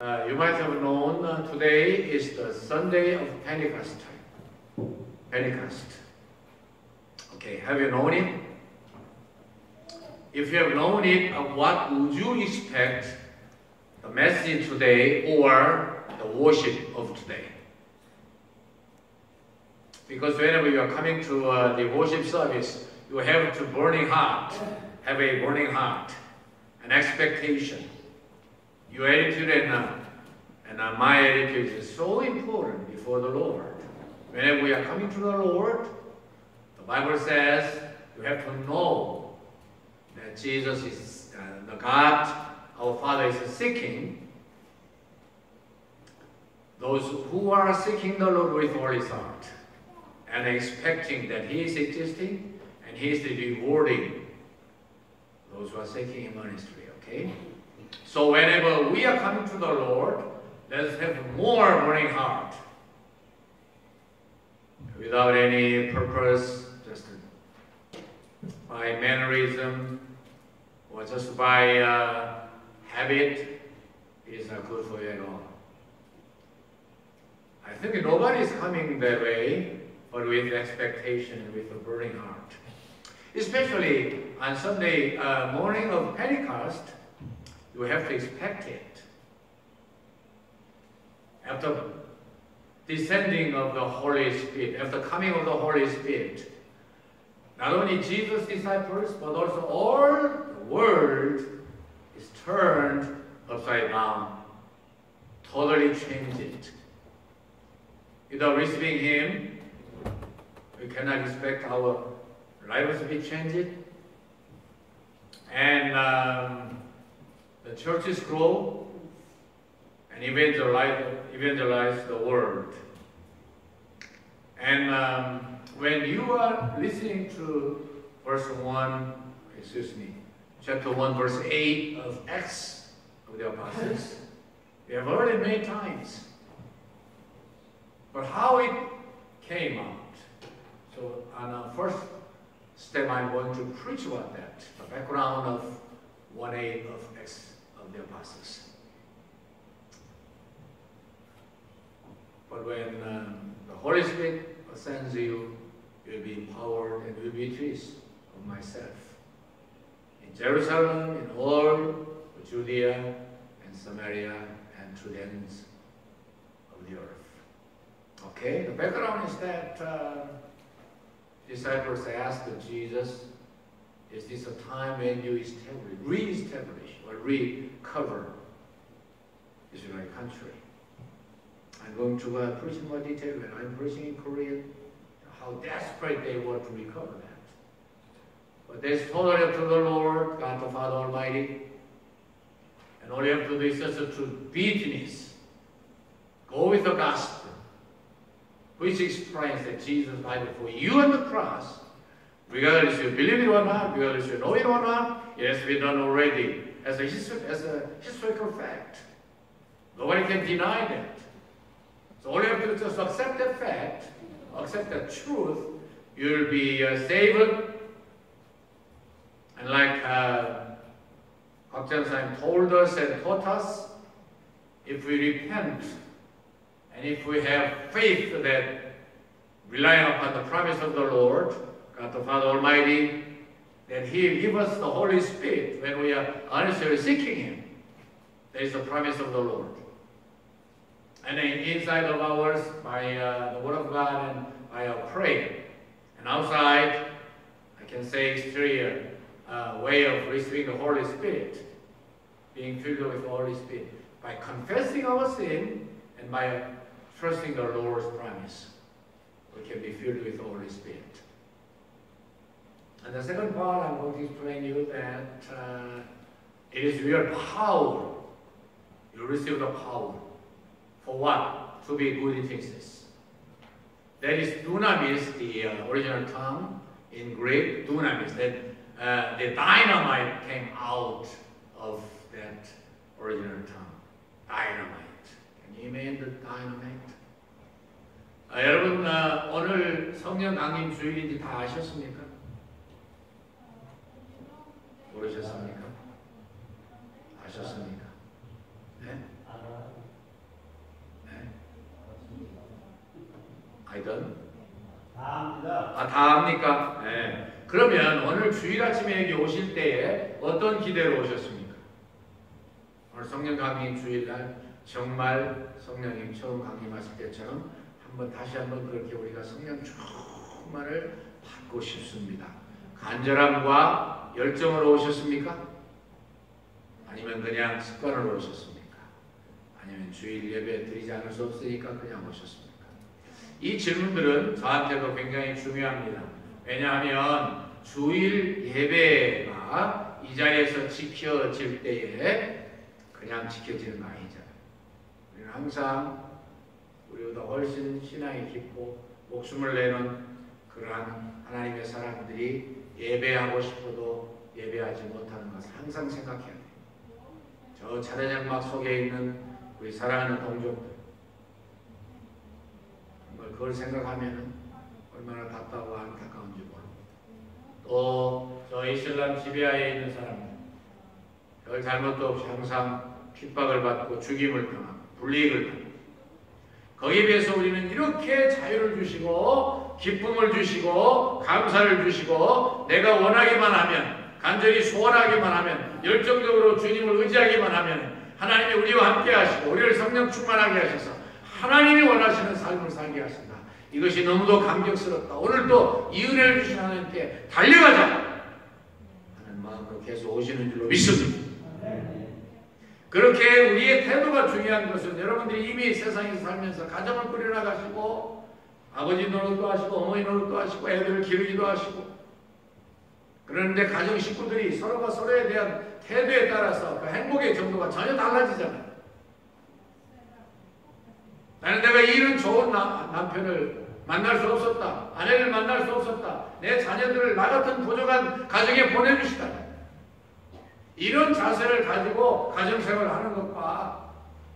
You might have known today is the Sunday of Pentecost. Pentecost. Okay, have you known it? If you have known it, what would you expect the message today or the worship of today? Because whenever you are coming to the worship service, you have to burning heart, have a burning heart, an expectation. Your attitude and my attitude is so important before the Lord. Whenever we are coming to the Lord, the Bible says you have to know that Jesus is the God, our Father is seeking those who are seeking the Lord with all his heart and expecting that he is existing and he is rewarding those who are seeking him earnestly, okay? So whenever we are coming to the Lord, let's have more burning heart. Without any purpose, just by mannerism or just by habit, it is not good for you at all. I think nobody is coming that way, but with expectation and with a burning heart. Especially on Sunday morning of Pentecost, you have to expect it. After descending of the Holy Spirit, after coming of the Holy Spirit, not only Jesus' disciples, but also all the world is turned upside down, totally changed. Without receiving him, we cannot expect our lives to be changed. And the churches grow and evangelize the world. And when you are listening to chapter 1, verse 8 of Acts of the Apostles, we have heard it many times. But how it came out. So on the first step, I'm going to preach about that, the background of 1:8 of Acts of the Apostles. But when the Holy Spirit ascends you, you'll be empowered and will be witness of myself in Jerusalem, in all Judea and Samaria, and to the ends of the earth. Okay, the background is that disciples asked Jesus, is this a time when you re-establish or recover Israel country? I'm going to preach in more detail when I'm preaching in Korea, how desperate they were to recover that. But there's totally up to the Lord, God the Father Almighty, and all you have to do is just to witness, go with the gospel, which explains that Jesus died for you on the cross, regardless if you believe it or not, regardless if you know it or not. It has been done already as a historical fact. Nobody can deny that. So all you have to do is just accept that fact, accept that truth, you'll be saved. And like Kwak Jeon-sam told us and taught us, if we repent and if we have faith that relying upon the promise of the Lord, God the Father Almighty, that he will give us the Holy Spirit when we are honestly seeking him. There is the promise of the Lord. And then inside of ours, by the Word of God and by our prayer. And outside, I can say exterior way of receiving the Holy Spirit, being filled with the Holy Spirit, by confessing our sin and by trusting the Lord's promise, we can be filled with the Holy Spirit. And the second part, I'm going to explain to you that it is real power. You receive the power. For what? To be good witnesses. That is dunamis, the original term in Greek, dunamis, that the dynamite came out of that original term. Dynamite. Can you imagine the dynamite? 여러분, 오늘 성령 강림 주일인지 다 아셨습니까? 모르셨습니까? 아셨습니까? 네? 하여튼 다 합니다. 다 합니까? 네. 그러면 오늘 주일 아침에 여기 오실 때에 어떤 기대로 오셨습니까? 오늘 성령 강림 주일날 정말 성령님 처음 강림하실 때처럼 다시 한번 그렇게 우리가 성령 충만을 받고 싶습니다. 간절함과 열정으로 오셨습니까? 아니면 그냥 습관으로 오셨습니까? 아니면 주일 예배 드리지 않을 수 없으니까 그냥 오셨습니까? 이 질문들은 저한테도 굉장히 중요합니다. 왜냐하면 주일 예배가 이 자리에서 지켜질 때에 그냥 지켜지는 거 아니잖아요. 우리는 항상 우리보다 훨씬 신앙이 깊고 목숨을 내는 그러한 하나님의 사람들이 예배하고 싶어도 예배하지 못하는 것을 항상 생각해야 돼요. 저 차례장막 속에 있는 우리 사랑하는 동족들, 정말 그걸 생각하면 얼마나 답답하고 안타까운지 모릅니다. 또 저 이슬람 지배하에 있는 사람들, 별 잘못도 없이 항상 핍박을 받고 죽임을 당하고 불이익을 당하고, 거기에 비해서 우리는 이렇게 자유를 주시고 기쁨을 주시고 감사를 주시고 내가 원하기만 하면, 간절히 소원하기만 하면, 열정적으로 주님을 의지하기만 하면 하나님이 우리와 함께 하시고 우리를 성령 충만하게 하셔서 하나님이 원하시는 삶을 살게 하신다. 이것이 너무도 감격스럽다. 오늘도 이 은혜를 주신 하나님께 달려가자 하는 마음으로 계속 오시는 줄로 믿습니다. 그렇게 우리의 태도가 중요한 것은, 여러분들이 이미 세상에서 살면서 가정을 꾸려나가시고 아버지 노릇도 하시고 어머니 노릇도 하시고 애들을 기르기도 하시고, 그런데 가정 식구들이 서로가 서로에 대한 태도에 따라서 그 행복의 정도가 전혀 달라지잖아요. 나는 내가 이런 좋은 남편을 만날 수 없었다, 아내를 만날 수 없었다, 내 자녀들을 나 같은 부족한 가정에 보내주시다, 이런 자세를 가지고 가정생활을 하는 것과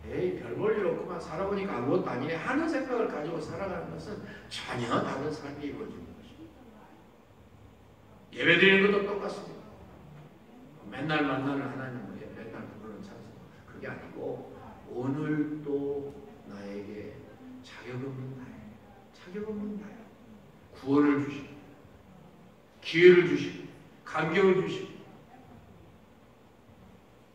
에이 별 볼 일 없구만 살아보니까 아무것도 아니네 하는 생각을 가지고 살아가는 것은 전혀 다른 삶이 이루어지는 것입니다. 예배드리는 것도 똑같습니다. 맨날 만나는 하나님을 맨날 부르는 찬송, 그게 아니고 오늘도 나에게 자격 없는 나예요. 구원을 주시고 기회를 주시고 감격을 주시고,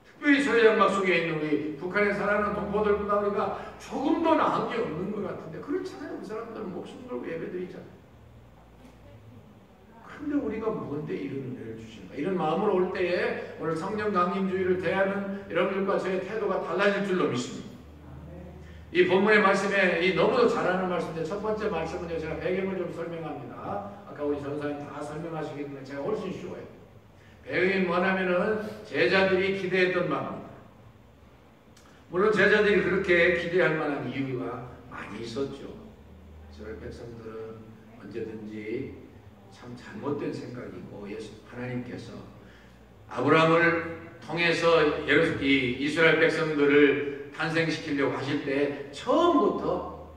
특별히 차례장막 속에 있는 우리 북한에 살아가는 동포들보다 우리가 조금 더 나은 게 없는 것 같은데, 그렇잖아요. 그 사람들은 목숨 걸고 예배드리잖아요. 근데 우리가 뭔데 이런 은혜를 주신가? 이런 마음으로 올 때에 오늘 성령 강림주의를 대하는 여러분들과 저의 태도가 달라질 줄로 믿습니다. 이 본문의 말씀에 이 너무도 잘하는 말씀인데, 첫 번째 말씀은요, 제가 배경을 좀 설명합니다. 아까 우리 전사님 다 설명하시기 때문에 제가 훨씬 쉬워요. 배경이 뭐냐면은 제자들이 기대했던 바입니다. 물론 제자들이 그렇게 기대할 만한 이유가 많이 있었죠. 이스라엘 백성들은 언제든지 참 잘못된 생각이고, 하나님께서 아브라함을 통해서 이 이스라엘 백성들을 탄생시키려고 하실 때 처음부터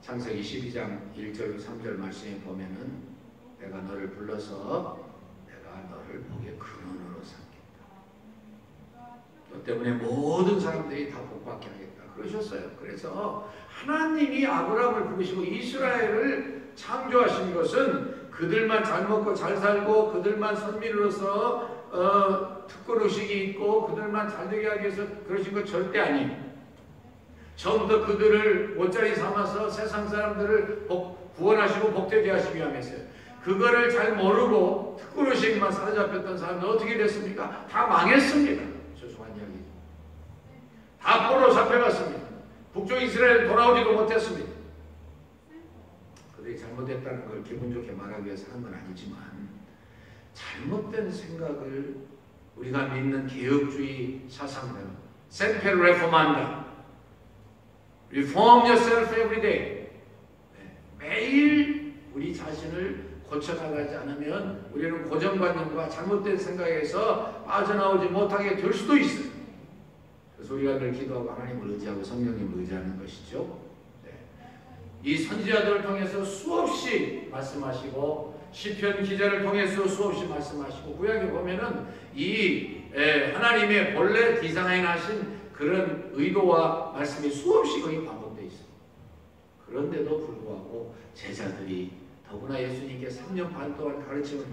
창세기 12장 1절 3절 말씀에 보면은 내가 너를 불러서 너를 복의 근원으로 삼겠다. 너 때문에 모든 사람들이 다 복받게 하겠다 그러셨어요. 그래서 하나님이 아브라함을 부르시고 이스라엘을 창조하신 것은 그들만 잘 먹고 잘 살고 그들만 선민으로서 특권의식이 있고 그들만 잘되게 하기 위해서 그러신 것 절대 아니에요. 처음부터 그들을 옷자리 삼아서 세상 사람들을 구원하시고 복되게 하시기 위함이었어요. 그거를 잘 모르고 특권의식만 사로잡혔던 사람은 어떻게 됐습니까? 다 망했습니다. 죄송한 이야기죠. 다 포로로 잡혀갔습니다. 북쪽 이스라엘 돌아오지도 못했습니다. 그들이 잘못했다는 걸 기분 좋게 말하기 위해서 하는 건 아니지만, 잘못된 생각을 우리가 믿는 개혁주의 사상대로 semper reformanda, reform yourself every day, 매일 우리 자신을 고쳐나가지 않으면 우리는 고정관념과 잘못된 생각에서 빠져나오지 못하게 될 수도 있어요. 그래서 우리가 늘 기도하고 하나님을 의지하고 성령님을 의지하는 것이죠. 이 선지자들을 통해서 수없이 말씀하시고 시편 기자를 통해서 수없이 말씀하시고, 구약에 보면은 이 하나님의 본래 디자인하신 그런 의도와 말씀이 수없이 거기 반복되어 있어요. 그런데도 불구하고 제자들이 더구나 예수님께 3년 반 동안 가르침을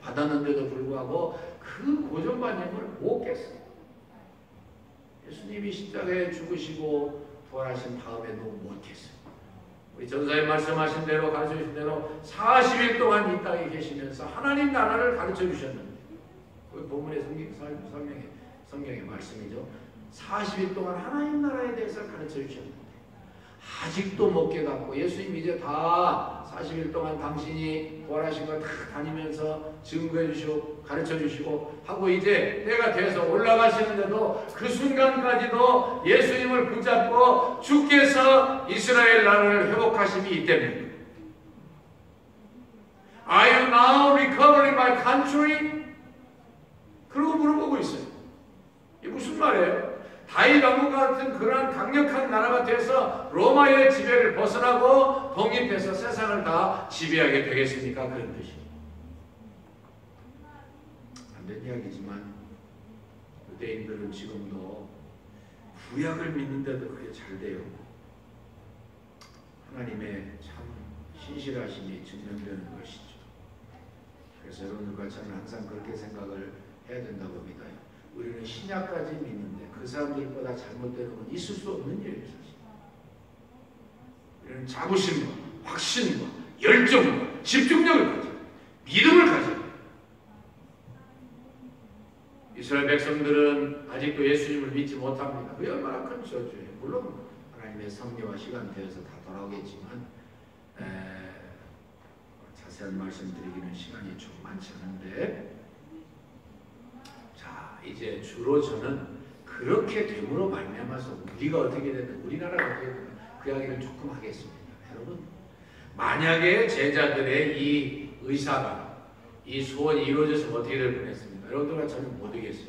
받았는데도 불구하고 그 고정관념을 못 깼어요. 예수님이 십자가에 죽으시고 부활하신 다음에도 못 깼어요. 우리 전사님 말씀하신 대로 가르쳐 주신 대로 40일 동안 이 땅에 계시면서 하나님 나라를 가르쳐 주셨는데 그 본문의 성경의 말씀이죠. 40일 동안 하나님 나라에 대해서 가르쳐 주셨는데 아직도 못 깨닫고 예수님 이제 다 40일 동안 당신이 부활하신 걸 다 다니면서 증거해 주시고 가르쳐 주시고 하고 이제 때가 돼서 올라가시는데도 그 순간까지도 예수님을 붙잡고 주께서 이스라엘 나라를 회복하심이 이때입니다. Are you now recovering my country? 그러고 물어보고 있어요. 이게 무슨 말이에요? 다윗 왕국 같은 그러한 강력한 나라가 돼서 로마의 지배를 벗어나고 독립해서 세상을 다 지배하게 되겠습니까? 그런 뜻입니다. 안 된 이야기지만 유대인들은 지금도 구약을 믿는데도 그게 잘 돼요. 하나님의 참 신실하심이 증명되는 것이죠. 그래서 여러분들과 저는 항상 그렇게 생각을 해야 된다고 믿어요. 우리는 신약까지 믿는데 그 사람들보다 잘못되는 건 있을 수 없는 일이에요. 사실. 우리는 자부심과 확신과 열정과 집중력을 가져 믿음을 가져. 이스라엘 백성들은 아직도 예수님을 믿지 못합니다. 그게 얼마나 큰 저주예요. 물론 하나님의 섭리와 시간 되어서 다 돌아오겠지만 자세한 말씀드리기는 시간이 좀 많지 않은데 자 이제 주로 저는 그렇게 됨으로 말미암아서 우리가 어떻게 되든 우리나라가 어떻게 되든 그 이야기를 조금 하겠습니다. 여러분 만약에 제자들의 이 의사가 이 소원이 이루어져서 어떻게 될 뻔했습니까? 여러분들과 저는 못 이겠어요.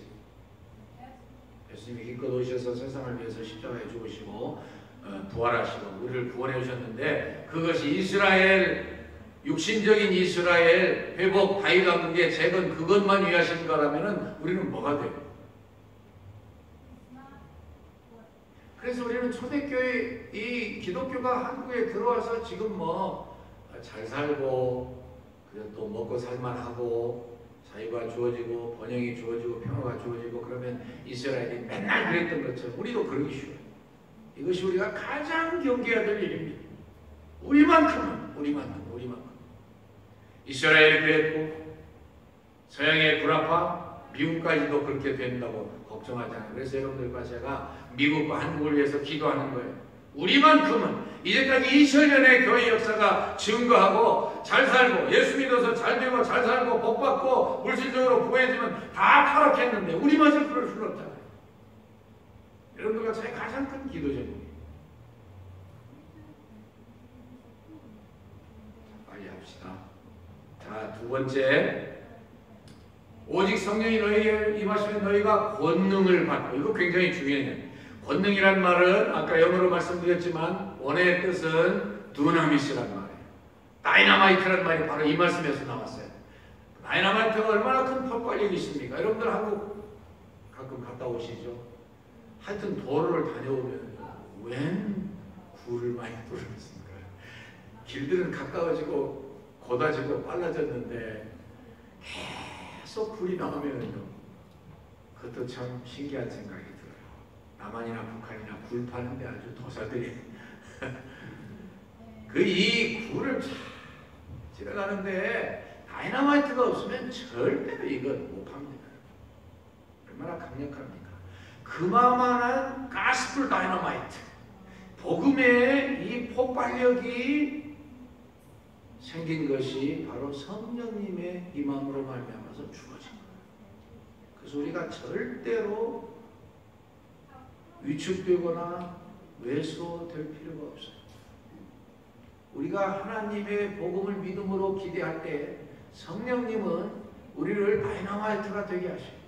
예수님이 기껏 오셔서 세상을 위해서 십자가에 죽으시고 부활하시고 우리를 구원해 주셨는데 그것이 이스라엘 육신적인 이스라엘 회복 다윗 왕국의 재건 그것만 위하신 거라면 우리는 뭐가 돼요? 그래서 우리는 초대교회 이 기독교가 한국에 들어와서 지금 뭐 잘 살고 또 먹고 살만하고 자유가 주어지고 번영이 주어지고 평화가 주어지고 그러면 이스라엘이 맨날 그랬던 것처럼 우리도 그러기 쉬워요. 이것이 우리가 가장 경계해야 될 일입니다. 우리만큼은 이스라엘이 그랬고 서양의 불합화 미국까지도 그렇게 된다고 걱정하잖아요. 그래서 여러분들과 제가 미국과 한국을 위해서 기도하는 거예요. 우리만큼은 이제까지 2000년의 교회 역사가 증거하고 잘 살고 예수 믿어서 잘 되고 잘 살고 복 받고 물질적으로 부해지면 다 타락했는데 우리마저 그럴 수는 없잖아요. 여러분들과 저의 가장 큰 기도 제목이에요. 빨리 합시다. 자, 두 번째, 오직 성령이 너희에게 임하시면 너희가 권능을 받고, 이거 굉장히 중요해요. 권능이란 말은 아까 영어로 말씀드렸지만 원어의 뜻은 두나미스란 말이에요. 다이너마이트란 말이 바로 이 말씀에서 나왔어요. 다이너마이트가 얼마나 큰 폭발력이 있습니까? 여러분들 한국 가끔 갔다 오시죠? 하여튼 도로를 다녀오면 웬 굴을 많이 뚫었습니까? 길들은 가까워지고 곧아지고 빨라졌는데 계속 굴이 나오면요, 그것도 참 신기한 생각이 들어요. 남한이나 북한이나 굴 파는데 아주 도사들이 이 굴을 참 지나가는데 다이너마이트가 없으면 절대로 이건 못 팝니다. 얼마나 강력합니까? 그만한 가스풀 다이너마이트, 복음의 이 폭발력이 생긴 것이 바로 성령님의 임함으로 말미암아서 주어진 거예요. 그래서 우리가 절대로 위축되거나 왜소될 필요가 없어요. 우리가 하나님의 복음을 믿음으로 기대할 때 성령님은 우리를 다이너마이트가 되게 하셔요.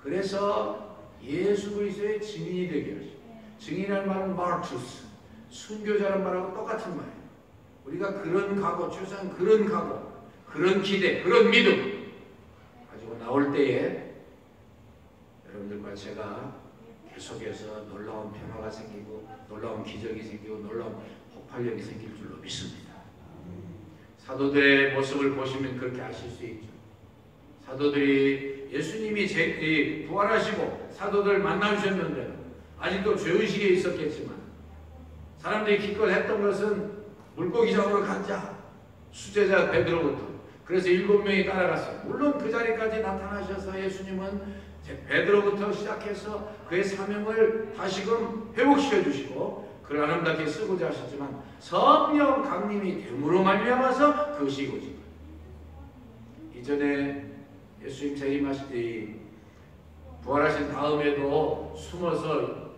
그래서 예수 그리스도의 증인이 되게 하셔요. 증인이라는 말은 마르투스, 순교자라는 말하고 똑같은 말이에요. 우리가 그런 각오, 최소한 그런 각오, 그런 기대, 그런 믿음 가지고 나올 때에 여러분들과 제가 계속해서 놀라운 변화가 생기고 놀라운 기적이 생기고 놀라운 폭발력이 생길 줄로 믿습니다. 사도들의 모습을 보시면 그렇게 아실 수 있죠. 사도들이 예수님이 부활하시고 사도들 만나주셨는데 아직도 죄의식에 있었겠지만 사람들이 기껏 했던 것은 물고기 잡으러 가자. 수제자 베드로부터. 그래서 7명이 따라갔어요. 물론 그 자리까지 나타나셔서 예수님은 베드로부터 시작해서 그의 사명을 다시금 회복시켜 주시고 그를 아름답게 쓰고자 하셨지만 성령 강림이 됨으로 말미암아서 그것이 이루어진 거예요. 이전에 예수님 재림하실 부활하신 다음에도 숨어서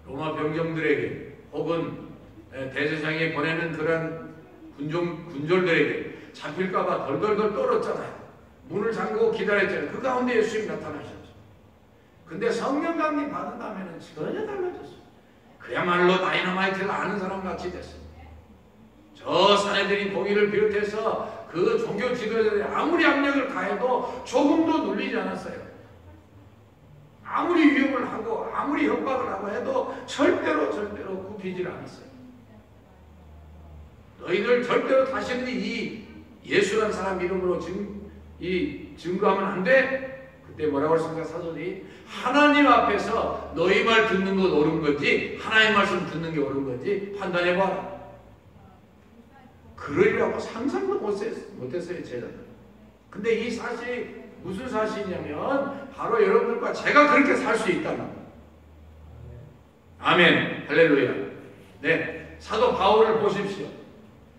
로마 병정들에게 혹은 대제사장이 보내는 그런 군졸들에게 잡힐까봐 덜덜덜 떨었잖아요. 문을 잠그고 기다렸잖아요. 그 가운데 예수님이 나타나셨죠. 근데 성령 강림 받은 다음에는 전혀 달라졌어요. 그야말로 다이너마이트를 아는 사람 같이 됐어요. 저 사내들이 동의를 비롯해서 그 종교 지도자들이 아무리 압력을 가해도 조금도 눌리지 않았어요. 아무리 위협을 하고 아무리 협박을 하고 해도 절대로 굽히질 않았어요. 너희들 절대로 다시는 이 예수라는 사람 이름으로 증거하면 안 돼. 그때 뭐라고 했습니까? 사도들이 하나님 앞에서 너희 말 듣는 것 옳은 건지 하나님 말씀 듣는 게 옳은 건지 판단해봐라. 그러리라고 상상도 못했어요, 제자들. 근데 이 사실이 무슨 사실이냐면 바로 여러분들과 제가 그렇게 살 수 있다는 거예요. 아멘. 할렐루야. 네, 사도 바울을 보십시오.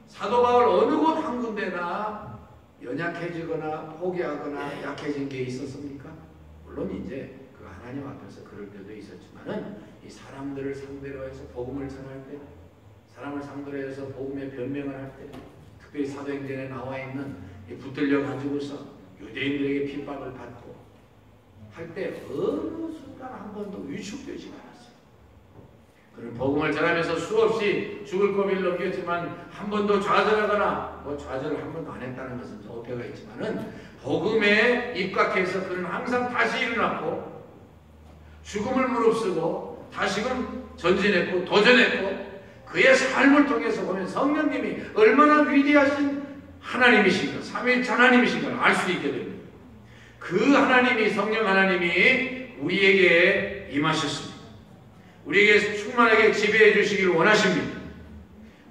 사도 바울 어느 곳 한 군데나 연약해지거나 포기하거나 약해진 게 있었습니까? 물론 이제 그 하나님 앞에서 그럴 때도 있었지만은 이 사람들을 상대로 해서 복음을 전할 때, 사람을 상대로 해서 복음의 변명을 할 때, 특별히 사도행전에 나와 있는 이 붙들려 가지고서 유대인들에게 핍박을 받고 할 때 어느 순간 한 번도 위축되지 않았어요. 그는 복음을 전하면서 수없이 죽을 고비를 넘겼지만 한 번도 좌절하거나 좌절을 한 번도 안 했다는 것은 어폐가 있지만은 복음에 입각해서 그는 항상 다시 일어났고 죽음을 무릅쓰고 다시금 전진했고 도전했고 그의 삶을 통해서 보면 성령님이 얼마나 위대하신 하나님이신가, 삼위일체 하나님이신가를 알 수 있게 됩니다. 그 하나님이, 성령 하나님이 우리에게 임하셨습니다. 우리에게 충만하게 지배해 주시기를 원하십니다.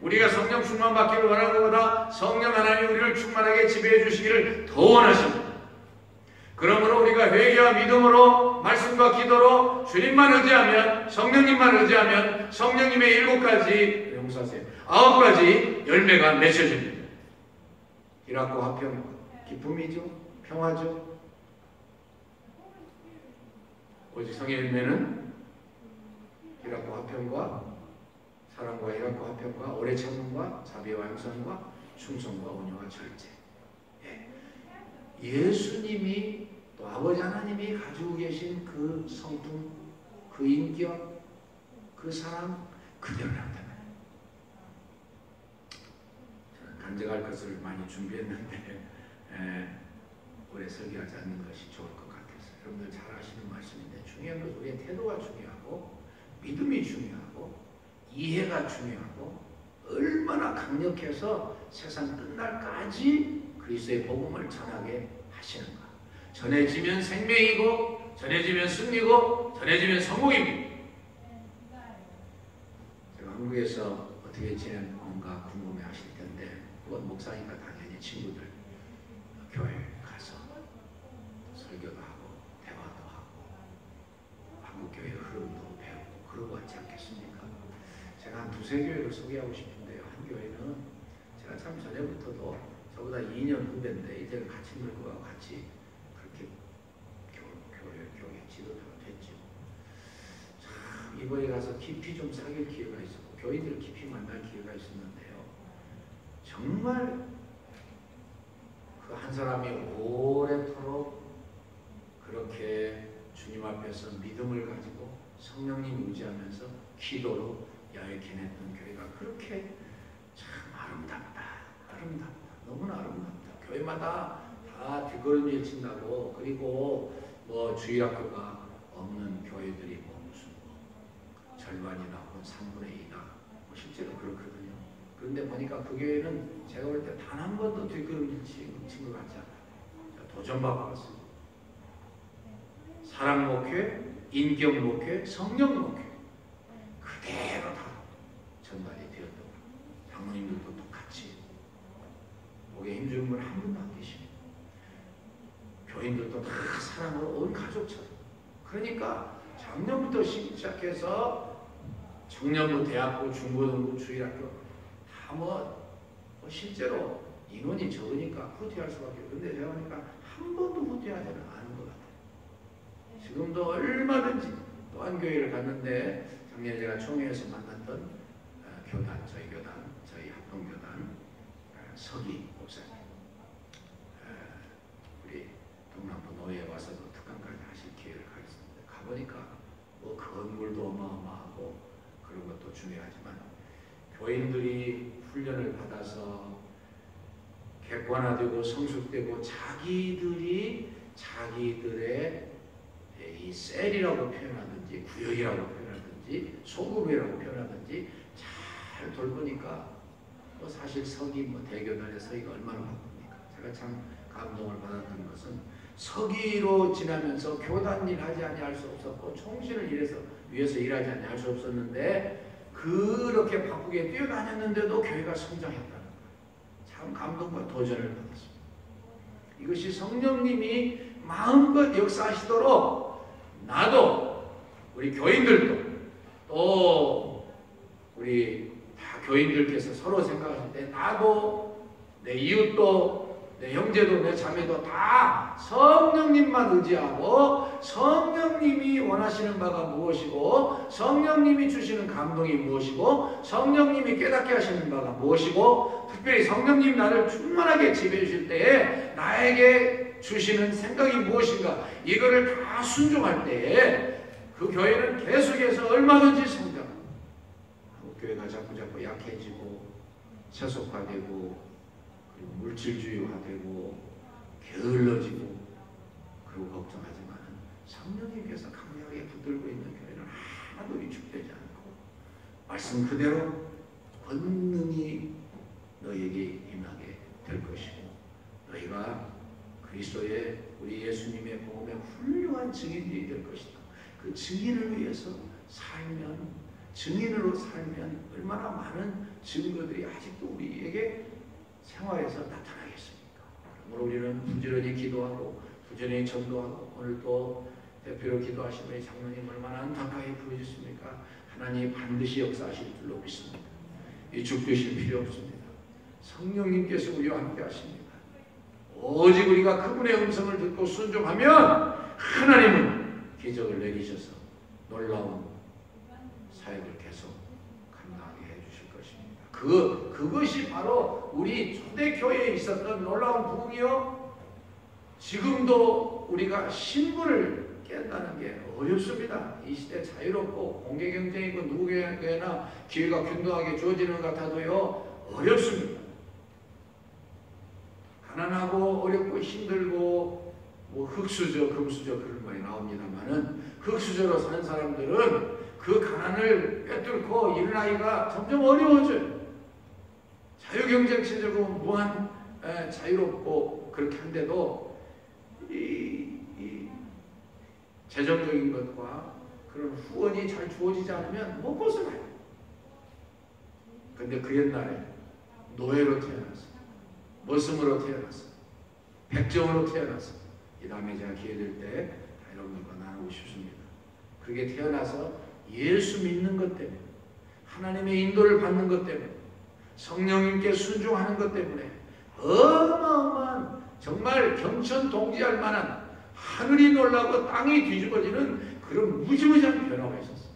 우리가 성령 충만 받기를 원하는 것보다 성령 하나님 우리를 충만하게 지배해 주시기를 더 원하십니다. 그러므로 우리가 회개와 믿음으로 말씀과 기도로 주님만 의지하면, 성령님만 의지하면 성령님의 7가지, 용서하세요, 9가지 열매가 맺혀집니다. 희락과 화평, 기쁨이죠, 평화죠. 오직 성의 열매는 희락과 화평과 사랑과 희락과 화평과 오래 참음과 자비와 양선과 충성과 온유와 절제. 예수님이 또 아버지 하나님이 가지고 계신 그 성품, 그 인격, 그 사랑 그대로 나타나요. 저는 간증할 것을 많이 준비했는데 오래 설교하지 않는 것이 좋을 것 같아서 여러분들 잘 아시는 말씀인데 중요한 것은 우리의 태도가 중요하고 믿음이 중요하고 이해가 중요하고 얼마나 강력해서 세상 끝날까지 그리스도의 복음을 전하게 하시는가. 전해지면 생명이고 전해지면 승리고 전해지면 성공입니다. 제가 한국에서 어떻게 지내는가 궁금해 하실 텐데 그건 목사니까 당연히 친구들 교회 가서 설교도 하고 대화도 하고 한국 교회 흐름도 배우고 그러고 왔지 않겠습니까? 제가 한 2-3교회를 소개하고 싶은데요. 한 교회는 제가 참 전에부터도 저보다 2년 후배인데 이제는 같이 늙고 같이 그렇게 교회 지도자가 됐죠. 참 이번에 가서 깊이 좀 사귈 기회가 있었고 교인들 깊이 만날 기회가 있었는데요. 정말 그 한 사람이 오래도록 그렇게 주님 앞에서 믿음을 가지고 성령님 의지하면서 기도로 야외케냈던 교회가 그렇게 참 아름답다. 너무나 아름답다. 교회마다 다 뒷걸음질 친다고 그리고 뭐 주일학교가 없는 교회들이 뭐 무슨 절반이나 혹은 3분의 2나 실제로 그렇거든요. 그런데 보니까 그 교회는 제가 볼 때 단 한 번도 뒷걸음질 친 것 같지 않아요. 도전받아봤어요. 사랑 목회, 인격 목회, 성령 목회 그대로 다 전달이 되었던 장로님들도 똑같이 목에 힘주는 분 한 분도 안 계시고 교인들도 다 사랑으로 온 가족처럼. 그러니까 작년부터 시작해서 청년부, 대학부, 중고등부, 주일학교 다 실제로 인원이 적으니까 후퇴할 수밖에 없어요. 근데 제가 보니까 한 번도 후퇴하지는 않은 것 같아요. 지금도 얼마든지 또 한 교회를 갔는데 작년에 제가 총회에서 만났던 교단, 저희 합동교단 서기 목사님, 우리 동남부 노예에 와서도 특강까지 하실 기회를 가졌습니다. 가보니까 뭐 건물도 어마어마하고 그런 것도 중요하지만 교인들이 훈련을 받아서 객관화되고 성숙되고 자기들의 이 셀이라고 표현하든지 구역이라고 표현하든지 소급이라고 표현하든지 잘 돌보니까 사실 서기 대교단의 서기가 얼마나 바쁩니까? 제가 참 감동을 받았던 것은 서기로 지나면서 교단 일 하지 아니할 수 없었고 총신을 위해서 일하지 아니할 수 없었는데 그렇게 바쁘게 뛰어다녔는데도 교회가 성장했다는 거예요. 참 감동과 도전을 받았습니다. 이것이 성령님이 마음껏 역사하시도록 나도 우리 교인들도 또 우리 다 교인들께서 서로 생각하실 때 나도 내 이웃도 내 형제도 내 자매도 다 성령님만 의지하고 성령님이 원하시는 바가 무엇이고 성령님이 주시는 감동이 무엇이고 성령님이 깨닫게 하시는 바가 무엇이고 특별히 성령님 나를 충만하게 지배해 주실 때에 나에게 주시는 생각이 무엇인가 이거를 다 순종할 때에 그 교회는 계속해서 얼마든지 성장합니다. 교회가 자꾸 약해지고 세속화되고 물질주의화되고 게을러지고 그리고 걱정하지만 성령님께서 강력하게 붙들고 있는 교회는 하나도 위축되지 않고 말씀 그대로 권능이 너에게 임하게 될 것이고 너희가 그리스도의 우리 예수님의 복음의 훌륭한 증인들이 될 것이다. 그 증인을 위해서 증인으로 살면 얼마나 많은 증거들이 아직도 우리에게 생활에서 나타나겠습니까? 그러므로 우리는 부지런히 기도하고 부지런히 전도하고 오늘 또 대표로 기도하신 우리 장로님 얼마나 안타깝게 부르셨습니까? 하나님 반드시 역사하실 줄로 믿습니다. 위축되실 필요 없습니다. 성령님께서 우리와 함께 하십니다. 오직 우리가 그분의 음성을 듣고 순종하면 하나님은 기적을 내리셔서 놀라운 사역을 계속 감당하게 해주실 것입니다. 그것이 바로 우리 초대교회에 있었던 놀라운 부흥이요. 지금도 우리가 신분을 깬다는 게 어렵습니다. 이 시대 자유롭고 공개경쟁이고 누구에게나 기회가 균등하게 주어지는 것 같아도요 어렵습니다. 가난하고 어렵고 힘들고 흙수저 금수저 그런 말이 나옵니다만은 흙수저로 사는 사람들은 그 가난을 꿰뚫고 일어나기가 점점 어려워져요. 자유경쟁 체제고 무한 자유롭고 그렇게 한데도 이 재정적인 것과 그런 후원이 잘 주어지지 않으면 못 벗어나요. 근데 그 옛날에 노예로 태어났어. 머슴으로 태어났어. 백정으로 태어났어. 이 다음에 제가 기회 될 때 이런 것과 나누고 싶습니다. 그렇게 태어나서 예수 믿는 것 때문에 하나님의 인도를 받는 것 때문에 성령님께 순종하는 것 때문에 어마어마한 정말 경천동지할 만한 하늘이 놀라고 땅이 뒤집어지는 그런 무지무지한 변화가 있었어요.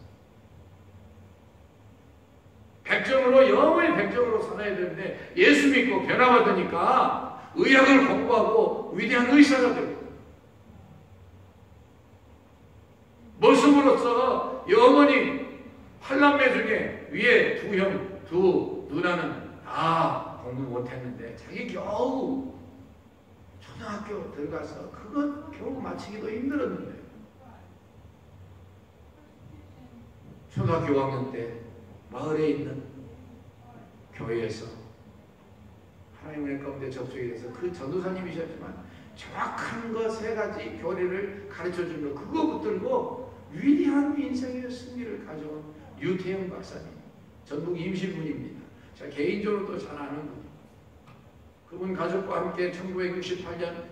백정으로 영원히 백정으로 살아야 되는데 예수 믿고 변화받으니까 의학을 공부하고 위대한 의사가 되고 머슴으로서 영원히 8남매 중에 위에 두 누나는 다 공부 못했는데 자기 겨우 초등학교 들어가서 그것 겨우 마치기도 힘들었는데 초등학교 5학년 때 마을에 있는 교회에서 하나님의 가운데 접속이 돼서 그 전도사님이셨지만 정확한 거 3가지 교리를 가르쳐주며 그거 붙들고 위대한 인생의 승리를 가져온 유태영 박사님, 전북 임실분입니다. 제가 개인적으로도 잘 아는 분. 그분 가족과 함께 1968년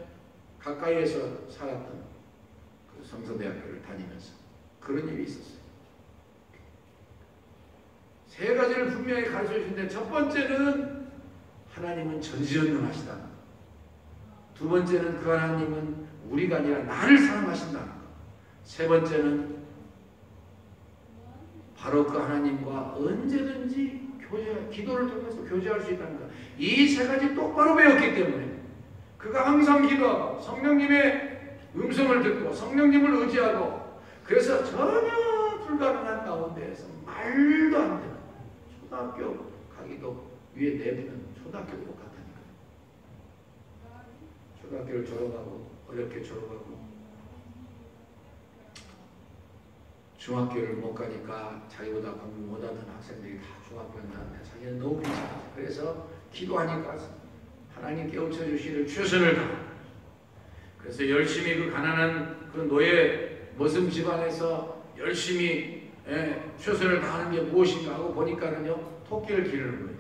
가까이에서 살았던 그 성서대학교를 다니면서 그런 일이 있었어요. 3가지를 분명히 가르쳐 주시는데 첫 번째는 하나님은 전지전능하시다. 두 번째는 그 하나님은 우리가 아니라 나를 사랑하신다는 것. 세 번째는 바로 그 하나님과 언제든지 기도를 통해서 교제할 수 있다는 것. 이 3가지 똑바로 배웠기 때문에 그가 항상 기도하고 성령님의 음성을 듣고 성령님을 의지하고 그래서 전혀 불가능한 가운데에서 말도 안 되는 초등학교 가기도 위에 내부는 초등학교도 못 갔다니까. 초등학교를 졸업하고 어렵게 졸업하고 중학교를 못 가니까 자기보다 공부 못하는 학생들이 다 중학교에 나왔는데 자기는 너무 괜찮았어요. 그래서 기도하니까 하나님 깨우쳐 주시기를 최선을 다하고 그래서 열심히 그 가난한 그 노예 머슴 집안에서 열심히 최선을 다하는 게 무엇인가 하고 보니까는요 토끼를 기르는 거예요.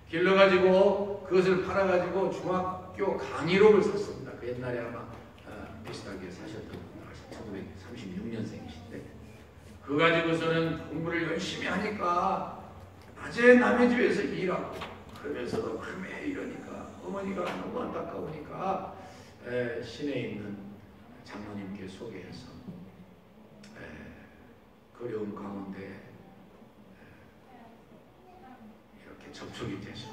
길러가지고 그것을 팔아가지고 중학교 강의록을 샀습니다. 그 옛날에 아마 비슷하게 사셨던 분들 1936년생이신데 그거 가지고서는 공부를 열심히 하니까 낮에 남의 집에서 일하고 그러면서도 밤에 이러니까 어머니가 너무 안타까우니까 시내에 있는 장로님께 소개해서 어려운 가운데 이렇게 접촉이 돼서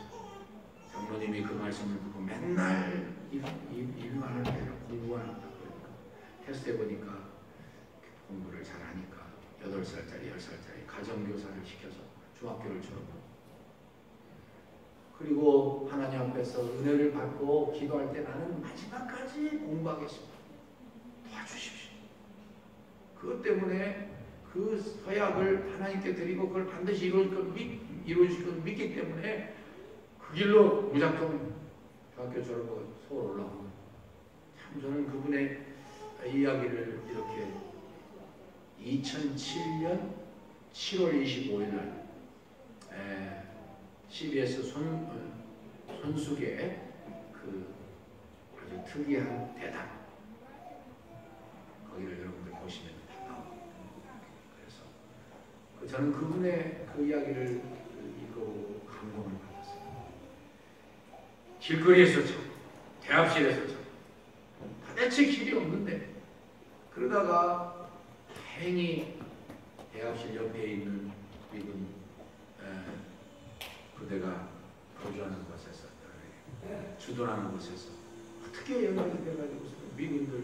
장로님이 그 말씀을 듣고 맨날 일만 하는 게 아니라 공부만 한다 그러니까 테스트해 보니까 공부를 잘하니까 8살짜리 10살짜리 가정교사를 시켜서 중학교를 졸업하고 그리고 하나님 앞에서 은혜를 받고 기도할 때 나는 마지막까지 공부하겠습니다. 도와주십시오. 그것 때문에 그 서약을 하나님께 드리고 그걸 반드시 이루어질 걸 믿기 때문에 그 길로 무작정 중학교 졸업하고 서울 올라오고 참 저는 그분의 이야기를 이렇게 2007년 7월 25일 날 CBS 손숙의 그 아주 특이한 대담 거기를 여러분들 보시면 다 나옵니다. 그래서 저는 그분의 그 이야기를 읽고 감동을 받았어요. 길거리에서 참, 대합실에서 참, 도대체 길이 없는데 그러다가 다행히 대합실 옆에 있는 미군 부대가 거주하는 곳에서 주둔하는 곳에서 어떻게 연락이 돼가지고 미군들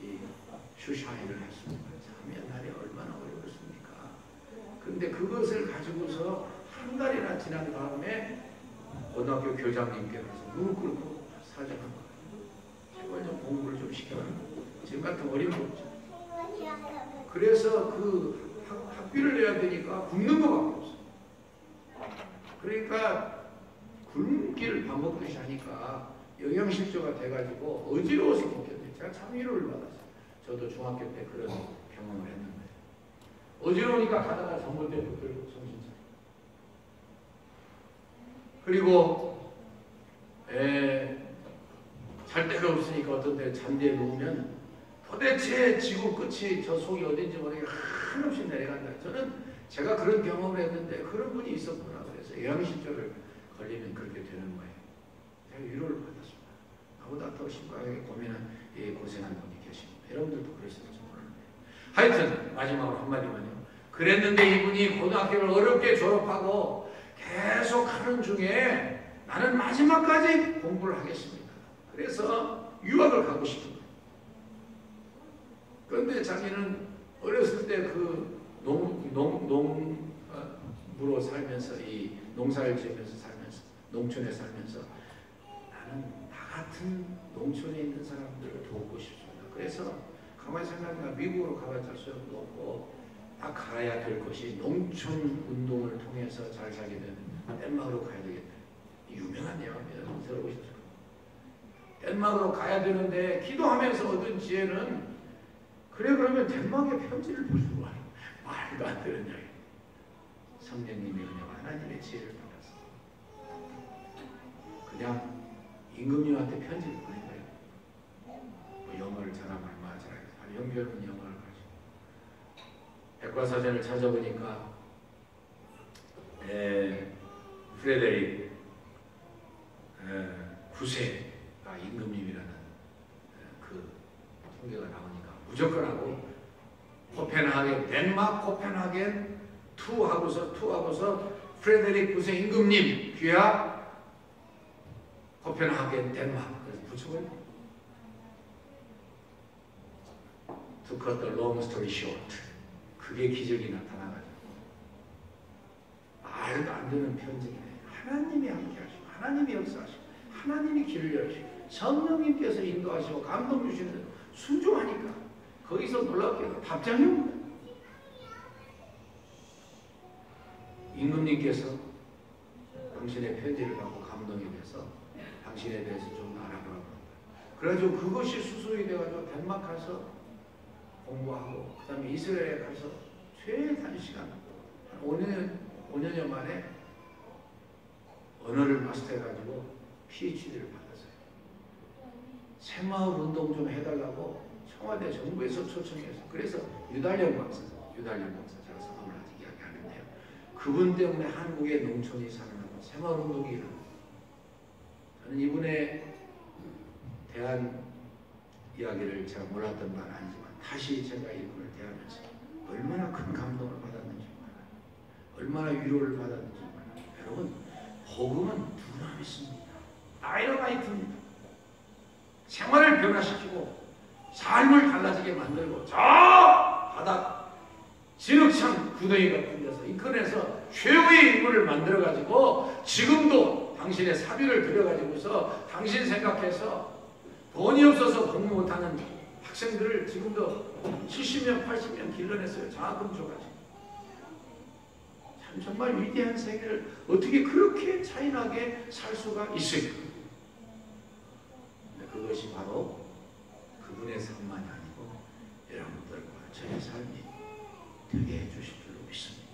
이 슈샤이를 했습니까? 참 옛날에 얼마나 어려웠습니까? 그런데 그것을 가지고서 한 달이나 지난 다음에 고등학교 교장님께 가서 무릎 꿇고 사정한 거예요. 제발 좀 공부를 좀 시켜라. 지금 같은 어린 거죠. 그래서 그 학비를 내야 되니까 굶는 거밖에 없어요. 그러니까 굶기를 밥 먹듯이 하니까 영양실조가 돼가지고 어지러워서 먹겠는데 제가 참 위로를 받았어요. 저도 중학교 때 그런 경험을 했는데 어지러우니까 가다가 전봇대 붙들고 정신차려. 그리고 잘 데가 없으니까 어떤 데 잔디에 누우면 도대체 지구 끝이 저 속이 어딘지 모르게 한없이 내려간다. 저는 제가 그런 경험을 했는데 그런 분이 있었구나. 그래서 영양실조를 걸리면 그렇게 되는 거예요. 제가 위로를 받았습니다. 나보다 더 심각하게 고민한 고생한 분이 계십니다. 여러분들도 그러실지 모르는데 하여튼 마지막으로 한마디만요. 그랬는데 이분이 고등학교를 어렵게 졸업하고 계속 하는 중에 나는 마지막까지 공부를 하겠습니다. 그래서 유학을 가고 싶은 거예요. 그런데 자기는 어렸을 때 그 농부로 살면서 이 농사를 지으면서 살면서 농촌에 살면서 나는 나 같은 농촌에 있는 사람들을 돕고 싶습니다. 그래서 가만히 생각하니까 미국으로 가봤자 소용도 없고 다 갈아야 될 것이 농촌 운동을 통해서 잘 살게 되는 덴마크로 가야 되겠다. 유명한 예화입니다. 좀 들어보셨을 겁니다. 덴마크로 가야 되는데 기도하면서 얻은 지혜는 그래 그러면 덴마크의 편지를 보시고 말도 안 되는 이야기. 성령님의 은혜와 하나님의 지혜를 받았어. 그냥 임금님한테 편지를 보낸 거예요. 뭐 영어를 잘하면 얼마나 잘하겠어. 연결은 영어를 가지고. 백과사전을 찾아보니까 프레데릭 9세가 임금님이라는 그 통계가 나오니까 무조건 하고 코펜하겐, 덴마크 코펜하겐 2 하고서 프레데릭 9세 임금님 귀하 코펜하겐 덴마크 그래서 붙여버려. To cut the long story short, 그게 기적이 나타나가지고 말도 안 되는 편지네. 하나님이 함께하시고 하나님이 역사하시고 하나님이 길을 열으시고 성령님께서 인도하시고 감동 주시는 순종하니까 거기서 놀랍게도 답장이 옵니다. 임금님께서 당신의 편지를 받고 감동이 돼서 당신에 대해서 좀 알아보라고 합니다. 그래가지고 그것이 수소이 돼가지고 덴마크 가서 공부하고 그 다음에 이스라엘에 가서 최단시간 5년여 만에 언어를 마스터해가지고 PhD를 받았어요. 새마을 운동 좀 해달라고 청와대 정부에서 초청해서 그래서 유달령 박사 제가 성함을 아직 이야기 안 했네요. 그분 때문에 한국의 농촌이 살아나고 새마을 운동이 일어나고 저는 이분의 대한 이야기를 제가 몰랐던 건 아니지만 다시 제가 이분을 대하면서 얼마나 큰 감동을 받았는지 몰라요. 얼마나 위로를 받았는지 몰라요. 여러분 복음은 두나미입니다. 다이너마이트입니다. 생활을 변화시키고 삶을 달라지게 만들고 저 바닥 진흙창 구덩이 같은 데서 인터넷에서 최후의 인물을 만들어가지고 지금도 당신의 사비를 들여가지고서 당신 생각해서 돈이 없어서 공부 못하는 학생들을 지금도 70명 80명 길러냈어요. 장학금 줘가지고. 참 정말 위대한 세계를 어떻게 그렇게 차이나게 살 수가 있을까. 그것이 바로 그분의 삶만이 아니고 여러분들과 저의 삶이 되게 해주실 줄로 믿습니다.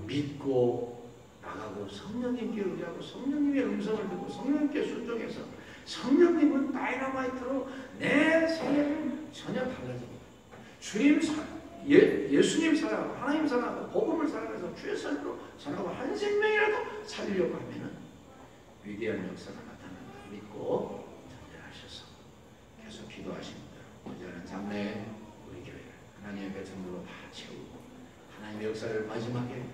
믿고 나가고 성령님께 의지하고 성령님의 음성을 듣고 성령님께 순종해서 성령님은 다이너마이트로 내 생애를 전혀 달라집니다. 예수님 사랑하고 하나님 사랑하고 복음을 사랑해서 주의 삶으로 전하고 한 생명이라도 살리려고 하면 위대한 역사가 나타난다 믿고 전진하셔서 계속 기도하십니다. 모자란 장래 우리 교회를 하나님의 백성으로 다 채우고 하나님의 역사를 마지막에